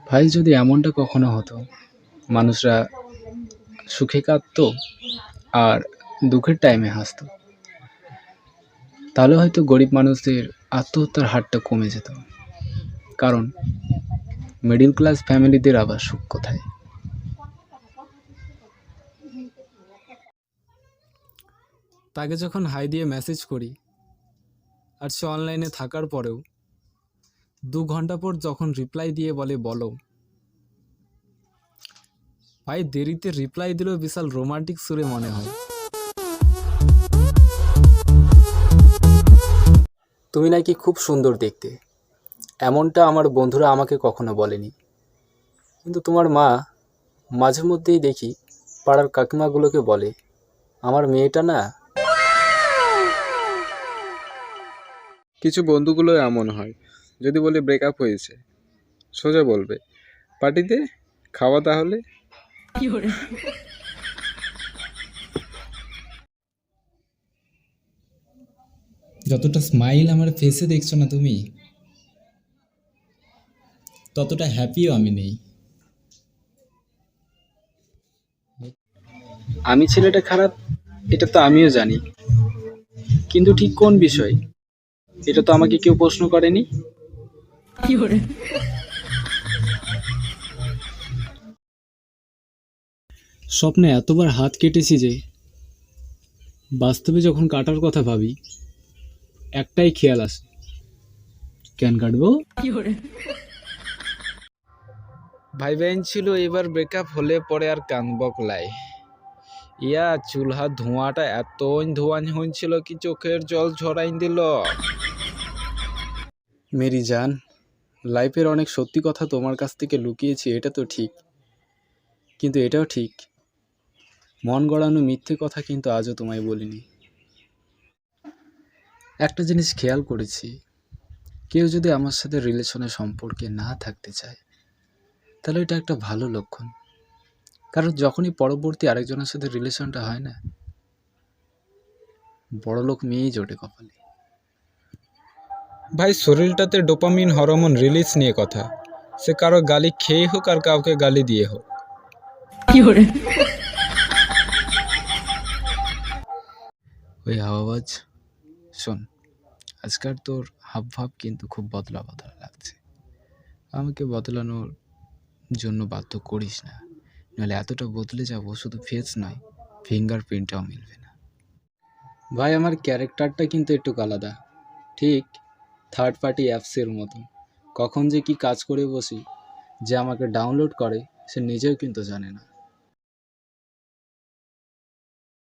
ভাই যদি এমনটা কখনো হতো, মানুষরা সুখে কাঁদতো আর দুঃখের টাইমে হাসতো, তাহলে হয়তো গরিব মানুষদের আত্মহত্যার হারটা কমে যেত। কারণ মিডিল ক্লাস ফ্যামিলিদের আবার সুখ কোথায়? তাকে যখন হাই দিয়ে মেসেজ করি আর সে অনলাইনে থাকার পরেও 2 ঘন্টা পর যখন রিপ্লাই দিয়ে বলে বলো, ভাই দেরিতে রিপ্লাই দিলেও বিশাল রোমান্টিক সুরে মনে হয়। তুমি নাকি খুব সুন্দর দেখতে, এমনটা আমার বন্ধুরা আমাকে কখনো বলেনি। কিন্তু তোমার মা মাঝে মধ্যেই দেখি পাড়ার কাকিমাগুলোকে বলে, আমার মেয়েটা না। কিছু বন্ধুগুলো এমন হয়, যদি বলি ব্রেকআপ হয়েছে, সোজা বলবে পার্টিতে খাওয়া তাহলে। যতটা স্মাইল আমার ফেসে দেখছো না তুমি, ততটা হ্যাপিও আমি নেই। আমি ছেলেটা খারাপ, এটা তো আমিও জানি, কিন্তু ঠিক কোন বিষয় এটা তো আমাকে কেউ প্রশ্ন করেনি। স্বপ্নে এতবার হাত কেটেছি যে বাস্তবে যখন কাটার কথা ভাবি, একটাই খেয়াল আসে, কেন কাটবো। ভাইবেন ছিল এবার ব্রেকআপ হলে পরে আর কানবকলাই ইয়া চুলহা ধোঁয়াটা এতই ধোঁয়ান হয়েছিল কি চোখের জল ঝরাইন দিল। মেরি জান, লাইফের অনেক সত্যি কথা তোমার কাছ থেকে লুকিয়েছি, এটা তো ঠিক, কিন্তু এটাও ঠিক, মন গড়ানো মিথ্যে কথা কিন্তু আজও তোমায় বলিনি। একটা জিনিস খেয়াল করেছি, কেউ যদি আমার সাথে রিলেশনের সম্পর্কে না থাকতে চায়, তাহলে এটা একটা ভালো লক্ষণ। কারণ যখনই পরবর্তী আরেকজনের সাথে রিলেশনটা হয় না, বড়লোক মেয়েই জোটে কপালে। ভাই শরীরটাতে ডোপামিন হরমোন রিলিজ নিয়ে কথা, সে কারো গালি খেয়ে হোক আর কাউকে গালি দিয়ে হোক। ওই হাওয়াবাজ, শোন, আজকাল তোর হাব ভাব কিন্তু খুব বদলা বদলা লাগছে, আমাকে বদলানোর জন্য বাধ্য করিস না, নাহলে এতটা বদলে যাব শুধু ফেস নয়, ফিঙ্গারপ্রিন্টটাও মিলবে না। ভাই আমার ক্যারেক্টারটা কিন্তু একটু আলাদা, ঠিক থার্ড পার্টি অ্যাপসের মতন, কখন যে কি কাজ করে বসি, যে আমাকে ডাউনলোড করে সে নিজেও কিন্তু জানে না।